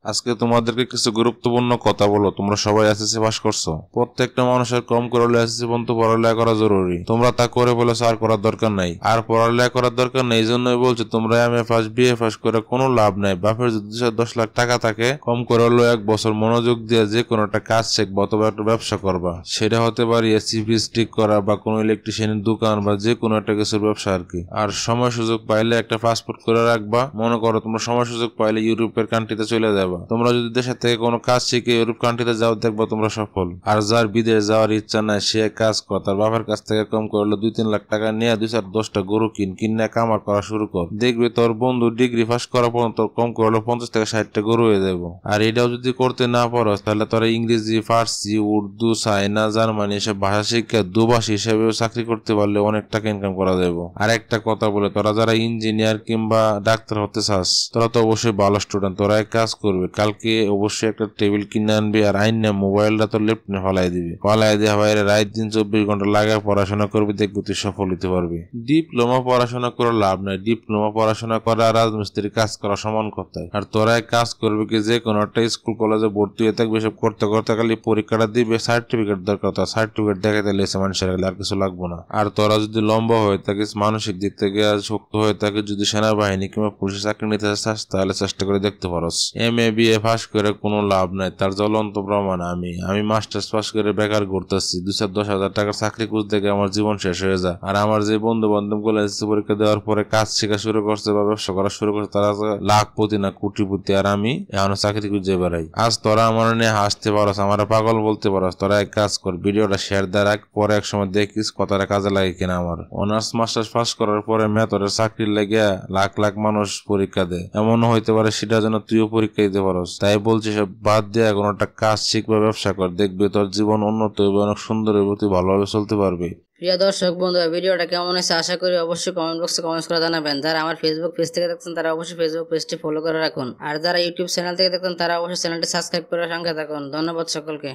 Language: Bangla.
আজকে তোমাদেরকে কিছু গুরুত্বপূর্ণ কথা বলো। তোমরা সবাই এসএসসি পাস করছো। প্রত্যেকটা মানুষের কম করে এসএসসি পর্যন্ত পড়ালেখা করা জরুরি। তোমরা তা করে বলেছো আর করার দরকার নাই। আর পড়ালেখা করার দরকার নেই এই জন্যই বলছো তোমরা এমএ পাস বিএ পাস করে কোনো লাভ নাই। বাপের যদি 10 লাখ টাকা থাকে কম করে হলো 1 বছর মনোযোগ দিয়ে যে কোনো একটা কাজ শিখবা অথবা একটা ব্যবসা করবা। সেটা হতে পারে এসি ফিস ঠিক করা বা কোনো ইলেকট্রিশিয়ানের দোকান বা যে কোনো একটা কিছুর ব্যবসা আর কি। আর সময় সুযোগ পাইলে একটা পাসপোর্ট করে রাখবা। মনে করো তোমরা সময় সুযোগ পাইলে ইউরোপের কান্ট্রিতে চলে যাবা। তোমরা যদি দেশের থেকে কোনো কাজ শিখে ইউরোপ কান্ট্রিতে যাও দেখবা তোমরা সফল। আর যার বিদেশ যাওয়ার ইচ্ছা নাই সে কাজ কর, তার বাবার কাছ থেকে কম করলে 2-3 লাখ টাকা নিয়ে 2-4-10টা গরু কিনে কামার করা শুরু কর। দেখবে তোর বন্ধু ডিগ্রি পাস করার পর তোর কম করলে 50 থেকে 60টা গরু হয়ে যাবো। আর এটাও যদি করতে না পারো তাহলে তোরা ইংরেজি, ফার্সি, উর্দু, চাইনা, জার্মানি এসব ভাষা শিক্ষা দুভাষী হিসেবেও চাকরি করতে পারলে অনেক টাকা ইনকাম করা যাবে। আর একটা কথা বলে, তোরা যারা ইঞ্জিনিয়ার কিংবা ডাক্তার হতে চাস তোরা তো অবশ্যই ভালো স্টুডেন্ট, তোরা এক কাজ করবে, কালকে অবশ্যই একটা টেবিল কিনে আনবি আর আইনে মোবাইলটা তোর লেফটে ফলাই দিবি। ফলাই দিয়ে বাইরে রাত দিন 24 ঘন্টা লাগায় পড়াশোনা করবি, দেখবি তুই সফল হতে পারবি। ডিপ্লোমা পড়াশোনা করে লাভ নাই। ডিপ্লোমা পড়াশোনা করা রাজমিস্ত্রি কাজ করা সমান কথায়। আর তোরা এক কাজ করবি কি, যে কোনো একটা স্কুল কলেজে ভর্তি হয়ে থাকবে, সব করতে করতে খালি পরীক্ষাটা দিবে, সার্টিফিকেট দরকার, তার সার্টিফিকেট দেখাতে লেছে মানুষের আর কিছু লাগবো না। আর তোরা যদি লম্বা হয়ে থাকিস, মানসিক দিক থেকে শক্ত হয়ে থাকে, যদি সেনাবাহিনী কিংবা পুলিশের চাকরি নিতে চাস তাহলে চেষ্টা করে দেখতে পারস। এমএ বিএ পাস করে কোনো লাভ নাই, তার জ্বলন্ত প্রমাণ আমি মাস্টার্স পাস করে বেকার ঘুরতেছি। 2-10 হাজার টাকার চাকরি খুঁজতে গিয়ে আমার জীবন শেষ হয়ে যায়। আর আমার যে বন্ধু বান্ধব গুলো এসএসসি পরীক্ষা দেওয়ার পরে কাজ শেখা শুরু করছে বা ব্যবসা করা শুরু করছে তারা লাখপতি না কোটিপতি, আর আমি এখনো চাকরি খুঁজে বেড়াই। আজ তোরা আমার নিয়ে হাসতে পারস, আমার পাগল বলতে পারস, তোরা এক কাজ কর, ভিডিওটা শেয়ার দেওয়ার রাখ, পরে এক সময় দেখিস কথাটা কাজে লাগে কিনা। আমার অনার্স মাস্টার্স পাস করার পরে মেথডের চাকরির লেগে লাখ লাখ মানুষ পরীক্ষা দেয়, এমনও হইতে পারে সেটা যেন তুইও পরীক্ষা দিতে পারস। তাই বলছি সব বাদ দিয়ে কোনো একটা কাজ শিখবে, ব্যবসা কর, দেখবি তোর জীবন উন্নত হবে, অনেক সুন্দর হবে, তুই ভালোভাবে চলতে পারবি। প্রিয় দর্শক বন্ধু, ভিডিওটা কেমন হয়েছে আশা করি অবশ্যই কমেন্ট বক্সে কমেন্টস করে জানাবেন। যারা আমার ফেসবুক পেজ থেকে দেখছেন তারা অবশ্যই ফেসবুক পেজটি ফলো করে রাখুন। আর যারা ইউটিউব চ্যানেল থেকে দেখছেন তারা অবশ্যই চ্যানেলটি সাবস্ক্রাইব করে সঙ্গে থাকুন। ধন্যবাদ সকলকে।